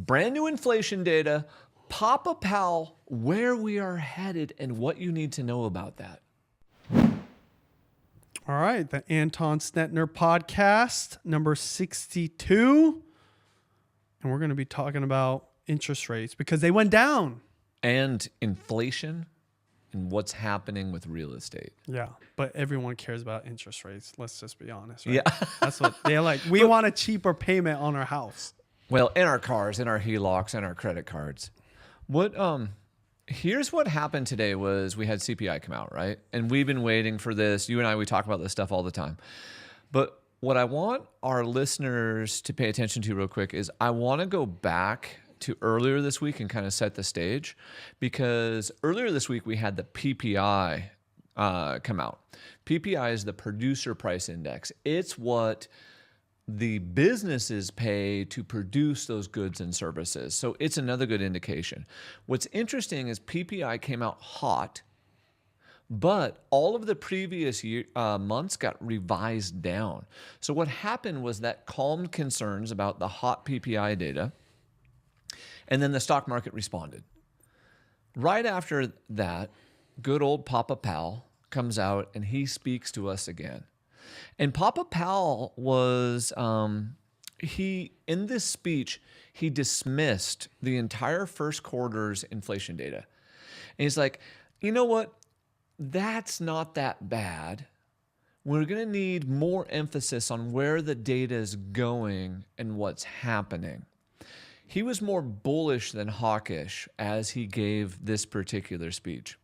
brand new inflation data, Papa Pal, where we are headed, and what you need to know about that. All right, the Anton Stetner podcast, number 62. And we're going to be talking about interest rates because they went down. And inflation and what's happening with real estate. Yeah, but everyone cares about interest rates. Let's just be honest, right? Yeah. That's what they're like. We want a cheaper payment on our house. Well, in our cars, in our HELOCs, and our credit cards. Here's what happened today was we had CPI come out, right? And we've been waiting for this. You and I, we talk about this stuff all the time. But what I want our listeners to pay attention to real quick is I want to go back to earlier this week and kind of set the stage, because earlier this week we had the PPI come out. PPI is the producer price index. It's what the businesses pay to produce those goods and services. So it's another good indication. What's interesting is PPI came out hot, but all of the previous months got revised down. So what happened was that calmed concerns about the hot PPI data, and then the stock market responded. Right after that, good old Papa Pal comes out and he speaks to us again. And Papa Pal was, in this speech, he dismissed the entire first quarter's inflation data. And he's like, you know what? That's not that bad. We're going to need more emphasis on where the data is going and what's happening. He was more bullish than hawkish as he gave this particular speech.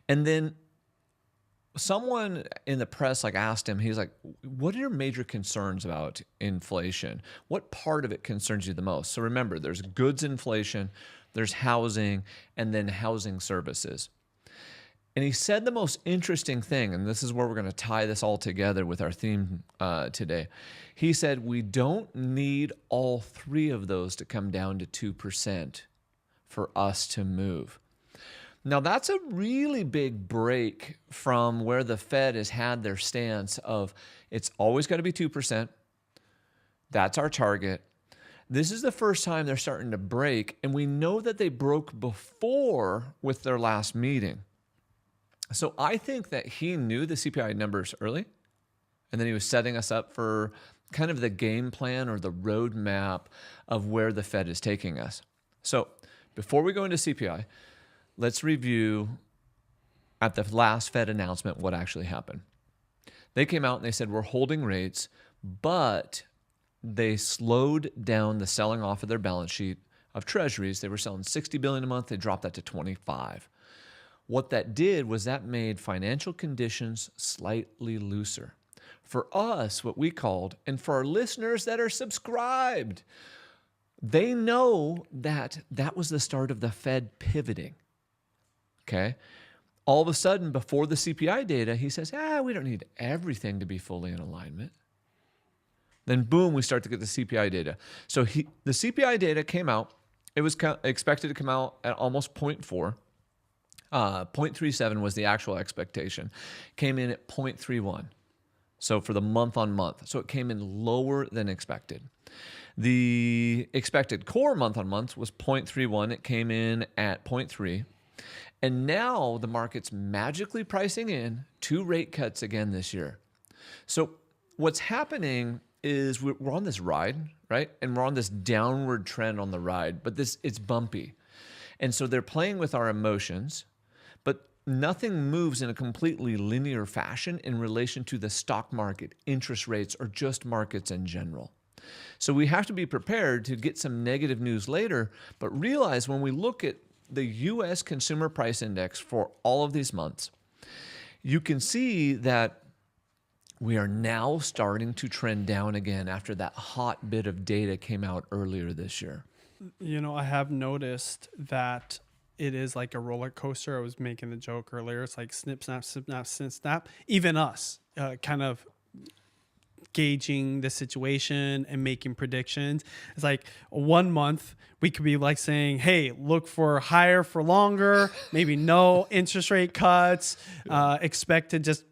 And then someone in the press asked him, he's like, what are your major concerns about inflation? What part of it concerns you the most? So remember, there's goods inflation, there's housing, and then housing services. And he said the most interesting thing, and this is where we're going to tie this all together with our theme today. He said, we don't need all three of those to come down to 2% for us to move. Now, that's a really big break from where the Fed has had their stance of it's always got to be 2%. That's our target. This is the first time they're starting to break, and we know that they broke before with their last meeting. So I think that he knew the CPI numbers early, and then he was setting us up for kind of the game plan or the roadmap of where the Fed is taking us. So before we go into CPI, let's review at the last Fed announcement what actually happened. They came out and they said, we're holding rates, but they slowed down the selling off of their balance sheet of treasuries. They were selling $60 billion a month. They dropped that to 25. What that did was that made financial conditions slightly looser. For us, what we called, and for our listeners that are subscribed, they know that that was the start of the Fed pivoting. Okay? All of a sudden, before the CPI data, he says, we don't need everything to be fully in alignment. Then boom, we start to get the CPI data. So the CPI data came out. It was expected to come out at almost 0.4. 0.37 was the actual expectation. Came in at 0.31. So for the month on month. So it came in lower than expected. The expected core month on month was 0.31. It came in at 0.3. And now the market's magically pricing in 2 rate cuts again this year. So what's happening is we're on this ride, right? And we're on this downward trend on the ride, but it's bumpy. And so they're playing with our emotions, but nothing moves in a completely linear fashion in relation to the stock market, interest rates, or just markets in general. So we have to be prepared to get some negative news later, but realize when we look at the U.S. Consumer Price Index for all of these months, you can see that we are now starting to trend down again after that hot bit of data came out earlier this year. You know, I have noticed that it is like a roller coaster. I was making the joke earlier. It's like snip, snap, snip, snap, snip, snap. Even us kind of gauging the situation and making predictions. It's like 1 month we could be like saying, hey, look for higher for longer, maybe no interest rate cuts, expect to just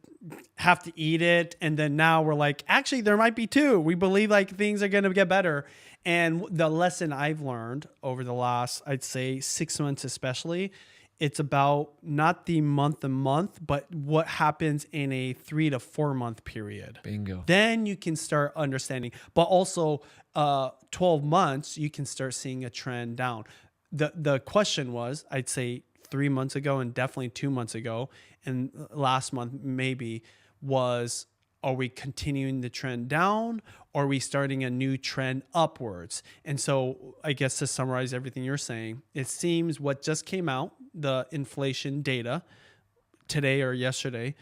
have to eat it. And then now we're like, actually, there might be two. We believe like things are going to get better. And the lesson I've learned over the last, I'd say 6 months, especially, it's about not the month to month, but what happens in a 3 to 4 month period. Bingo. Then you can start understanding, but also 12 months, you can start seeing a trend down. The question was, I'd say 3 months ago and definitely 2 months ago, and last month maybe, was, are we continuing the trend down, or are we starting a new trend upwards? And so I guess to summarize everything you're saying, it seems what just came out, the inflation data today or yesterday,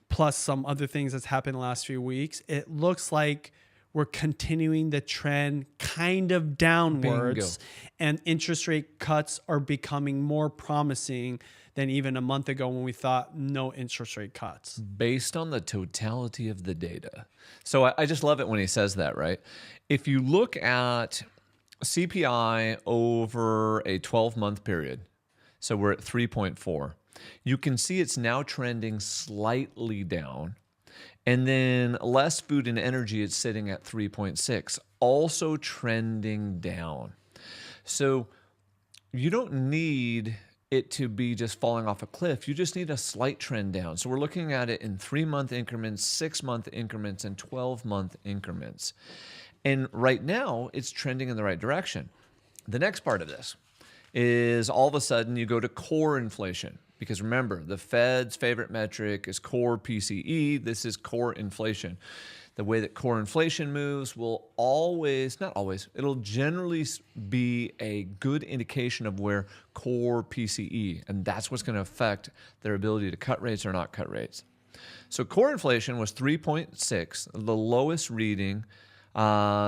plus some other things that's happened the last few weeks, it looks like we're continuing the trend kind of downwards. Bingo. And interest rate cuts are becoming more promising than even a month ago when we thought no interest rate cuts. Based on the totality of the data. So I just love it when he says that, right? If you look at CPI over a 12-month period, so we're at 3.4, you can see it's now trending slightly down. And then less food and energy, it's sitting at 3.6, also trending down. So you don't need it to be just falling off a cliff. You just need a slight trend down. So we're looking at it in 3-month increments, 6-month increments, and 12-month increments. And right now, it's trending in the right direction. The next part of this is all of a sudden you go to core inflation. Because remember, the Fed's favorite metric is core PCE. This is core inflation. The way that core inflation moves will always, not always, it'll generally be a good indication of where core PCE, and that's what's going to affect their ability to cut rates or not cut rates. So core inflation was 3.6, the lowest reading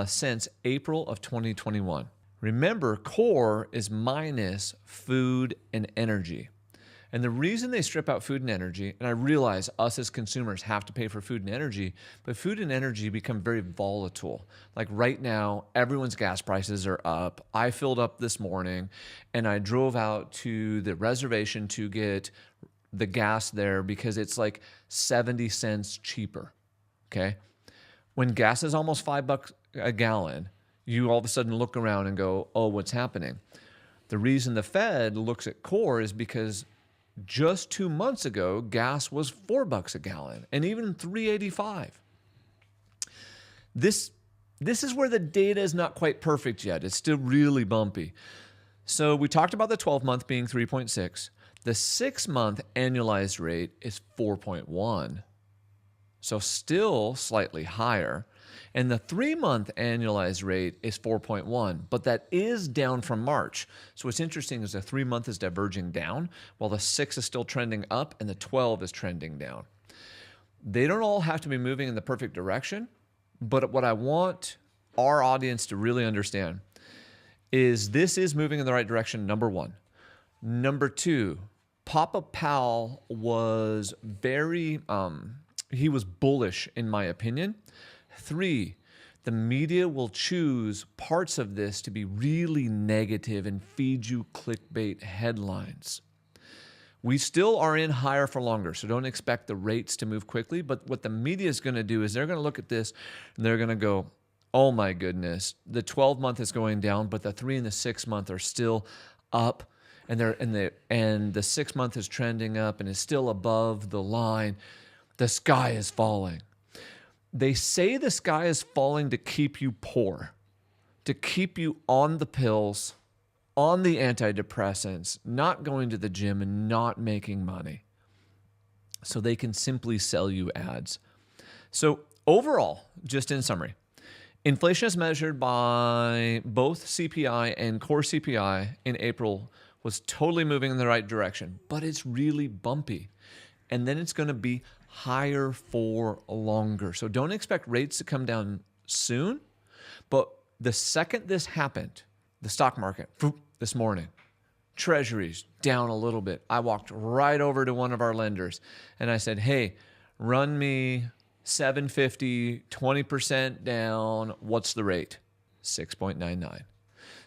since April of 2021. Remember, core is minus food and energy. And the reason they strip out food and energy, and I realize us as consumers have to pay for food and energy, but food and energy become very volatile. Like right now, everyone's gas prices are up. I filled up this morning and I drove out to the reservation to get the gas there because it's like 70 cents cheaper, okay? When gas is almost $5 a gallon, you all of a sudden look around and go, oh, what's happening? The reason the Fed looks at core is because just 2 months ago, gas was $4 a gallon and even $3.85. This is where the data is not quite perfect yet. It's still really bumpy. So we talked about the 12-month being 3.6. The 6-month annualized rate is 4.1. So still slightly higher. And the 3-month annualized rate is 4.1, but that is down from March. So what's interesting is the 3-month is diverging down, while the 6 is still trending up and the 12 is trending down. They don't all have to be moving in the perfect direction, but what I want our audience to really understand is this is moving in the right direction, number one. Number two, Papa Powell was he was bullish in my opinion. 3, the media will choose parts of this to be really negative and feed you clickbait headlines. We still are in higher for longer, so don't expect the rates to move quickly. But what the media is going to do is they're going to look at this and they're going to go, oh my goodness, the 12-month is going down, but the 3 and the 6-month are still up, and the 6-month is trending up and is still above the line. The sky is falling. They say the sky is falling to keep you poor, to keep you on the pills, on the antidepressants, not going to the gym and not making money. So they can simply sell you ads. So overall, just in summary, inflation as measured by both CPI and core CPI in April was totally moving in the right direction, but it's really bumpy. And then it's going to be higher for longer. So don't expect rates to come down soon. But the second this happened, the stock market, this morning, treasuries down a little bit. I walked right over to one of our lenders and I said, hey, run me 750, 20% down. What's the rate? 6.99.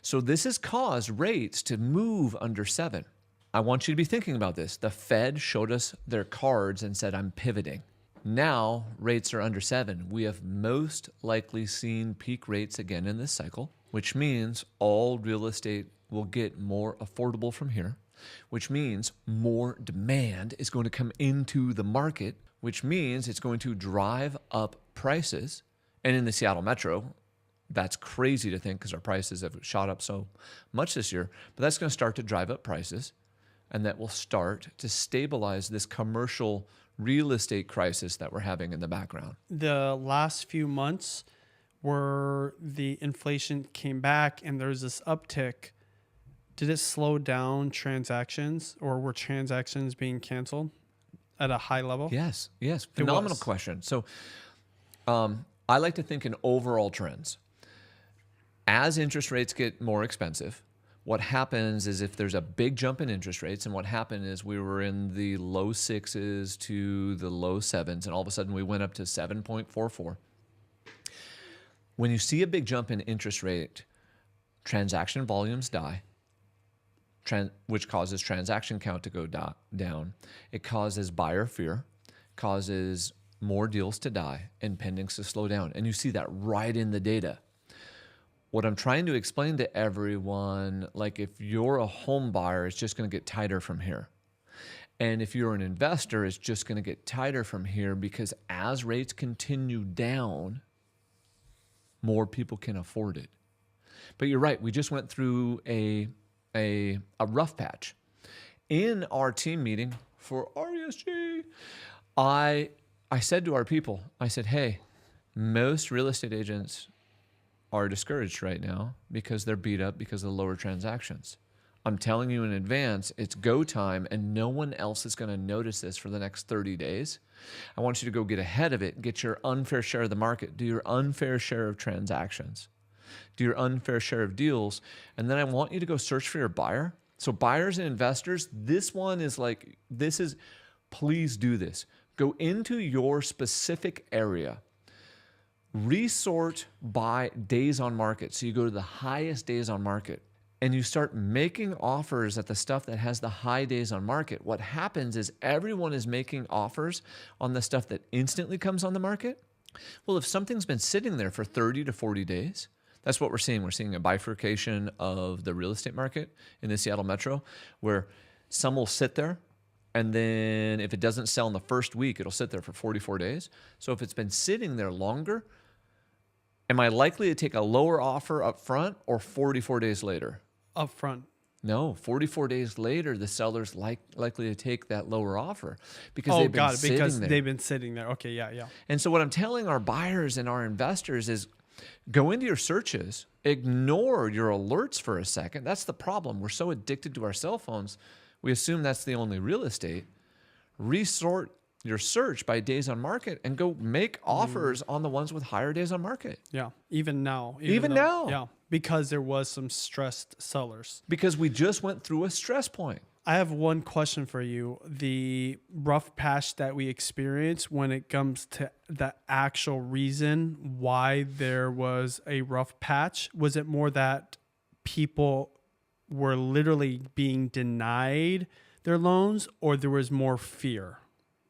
So this has caused rates to move under 7. I want you to be thinking about this. The Fed showed us their cards and said, I'm pivoting. Now rates are under 7. We have most likely seen peak rates again in this cycle, which means all real estate will get more affordable from here, which means more demand is going to come into the market, which means it's going to drive up prices. And in the Seattle Metro, that's crazy to think because our prices have shot up so much this year, but that's going to start to drive up prices, and that will start to stabilize this commercial real estate crisis that we're having in the background. The last few months where the inflation came back and there's this uptick, did it slow down transactions, or were transactions being canceled at a high level? Yes. Phenomenal question. So I like to think in overall trends. As interest rates get more expensive, what happens is if there's a big jump in interest rates, and what happened is we were in the low 6s to the low 7s, and all of a sudden we went up to 7.44. When you see a big jump in interest rate, transaction volumes die, which causes transaction count to go down. It causes buyer fear, causes more deals to die, and pendings to slow down. And you see that right in the data. What I'm trying to explain to everyone, like if you're a home buyer, it's just going to get tighter from here. And if you're an investor, it's just going to get tighter from here, because as rates continue down, more people can afford it. But you're right. We just went through a rough patch. In our team meeting for RESG, I said to our people, I said, hey, most real estate agents are discouraged right now because they're beat up because of the lower transactions. I'm telling you in advance, it's go time, and no one else is going to notice this for the next 30 days. I want you to go get ahead of it, get your unfair share of the market, do your unfair share of transactions, do your unfair share of deals, and then I want you to go search for your buyer. So buyers and investors, please do this. Go into your specific area. Resort by days on market. So you go to the highest days on market and you start making offers at the stuff that has the high days on market. What happens is everyone is making offers on the stuff that instantly comes on the market. Well, if something's been sitting there for 30 to 40 days, that's what we're seeing. We're seeing a bifurcation of the real estate market in the Seattle Metro, where some will sit there, and then if it doesn't sell in the first week, it'll sit there for 44 days. So if it's been sitting there longer, am I likely to take a lower offer up front or 44 days later? Up front. No, 44 days later, the seller's likely to take that lower offer because they've been sitting there. They've been sitting there. Okay, yeah. And so what I'm telling our buyers and our investors is go into your searches, ignore your alerts for a second. That's the problem. We're so addicted to our cell phones, we assume that's the only real estate. Resort your search by days on market and go make offers on the ones with higher days on market. Yeah. Even now. Yeah. Because there was some stressed sellers. Because we just went through a stress point. I have one question for you. The rough patch that we experienced, when it comes to the actual reason why there was a rough patch, was it more that people were literally being denied their loans, or there was more fear?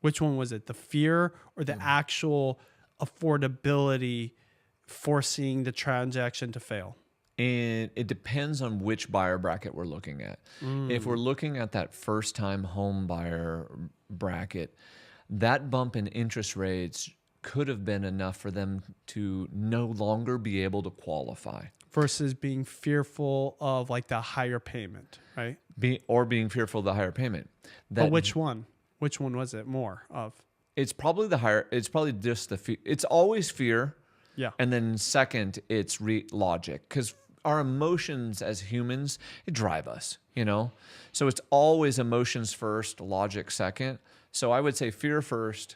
Which one was it? The fear or the actual affordability forcing the transaction to fail? And it depends on which buyer bracket we're looking at. If we're looking at that first-time home buyer bracket, that bump in interest rates could have been enough for them to no longer be able to qualify. Versus being fearful of like the higher payment, right? Being fearful of the higher payment. But which one? Which one was it more of? It's probably the higher. It's probably just the fear. It's always fear. Yeah. And then second, it's logic, because our emotions as humans, it drive us, So it's always emotions first, logic second. So I would say fear first,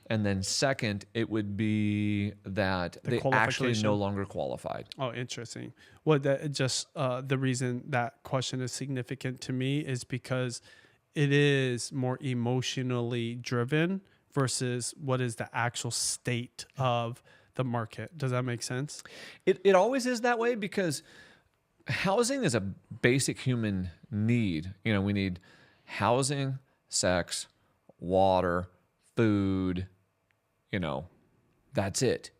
and then second, it would be that they actually no longer qualified. Oh, interesting. Well, the reason that question is significant to me is because it is more emotionally driven versus what is the actual state of the market. Does that make sense? It always is that way, because housing is a basic human need. We need housing, sex, water, food, that's it.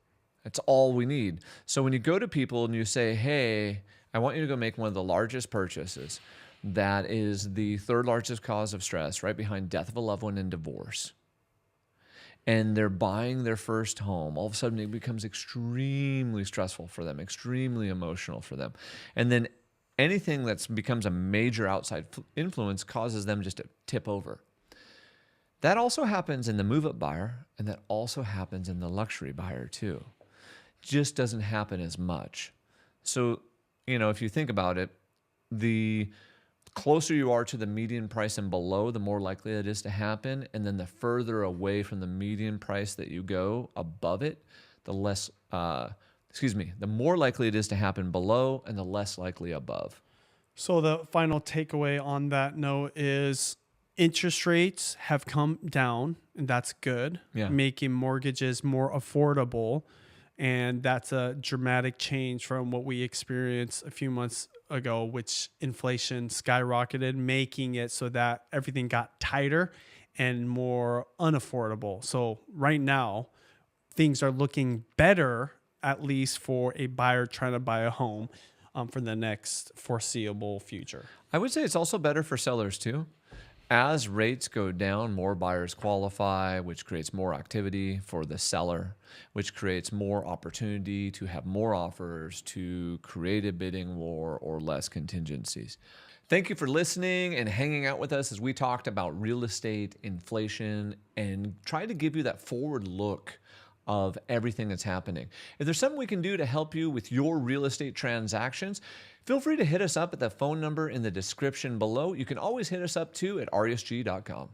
That's all we need. So when you go to people and you say, hey, I want you to go make one of the largest purchases, that is the third largest cause of stress, right behind death of a loved one and divorce, and they're buying their first home, all of a sudden it becomes extremely stressful for them, extremely emotional for them. And then anything that becomes a major outside influence causes them just to tip over. That also happens in the move-up buyer, and that also happens in the luxury buyer too. Just doesn't happen as much. So, if you think about it, the closer you are to the median price and below, the more likely it is to happen. And then the further away from the median price that you go above it, the more likely it is to happen below and the less likely above. So the final takeaway on that note is interest rates have come down, and that's good, making mortgages more affordable. And that's a dramatic change from what we experienced a few months ago, which inflation skyrocketed, making it so that everything got tighter and more unaffordable. So right now, things are looking better, at least for a buyer trying to buy a home for the next foreseeable future. I would say it's also better for sellers too. As rates go down, more buyers qualify, which creates more activity for the seller, which creates more opportunity to have more offers, to create a bidding war or less contingencies. Thank you for listening and hanging out with us as we talked about real estate, inflation, and tried to give you that forward look of everything that's happening. If there's something we can do to help you with your real estate transactions, feel free to hit us up at the phone number in the description below. You can always hit us up too at resg.com.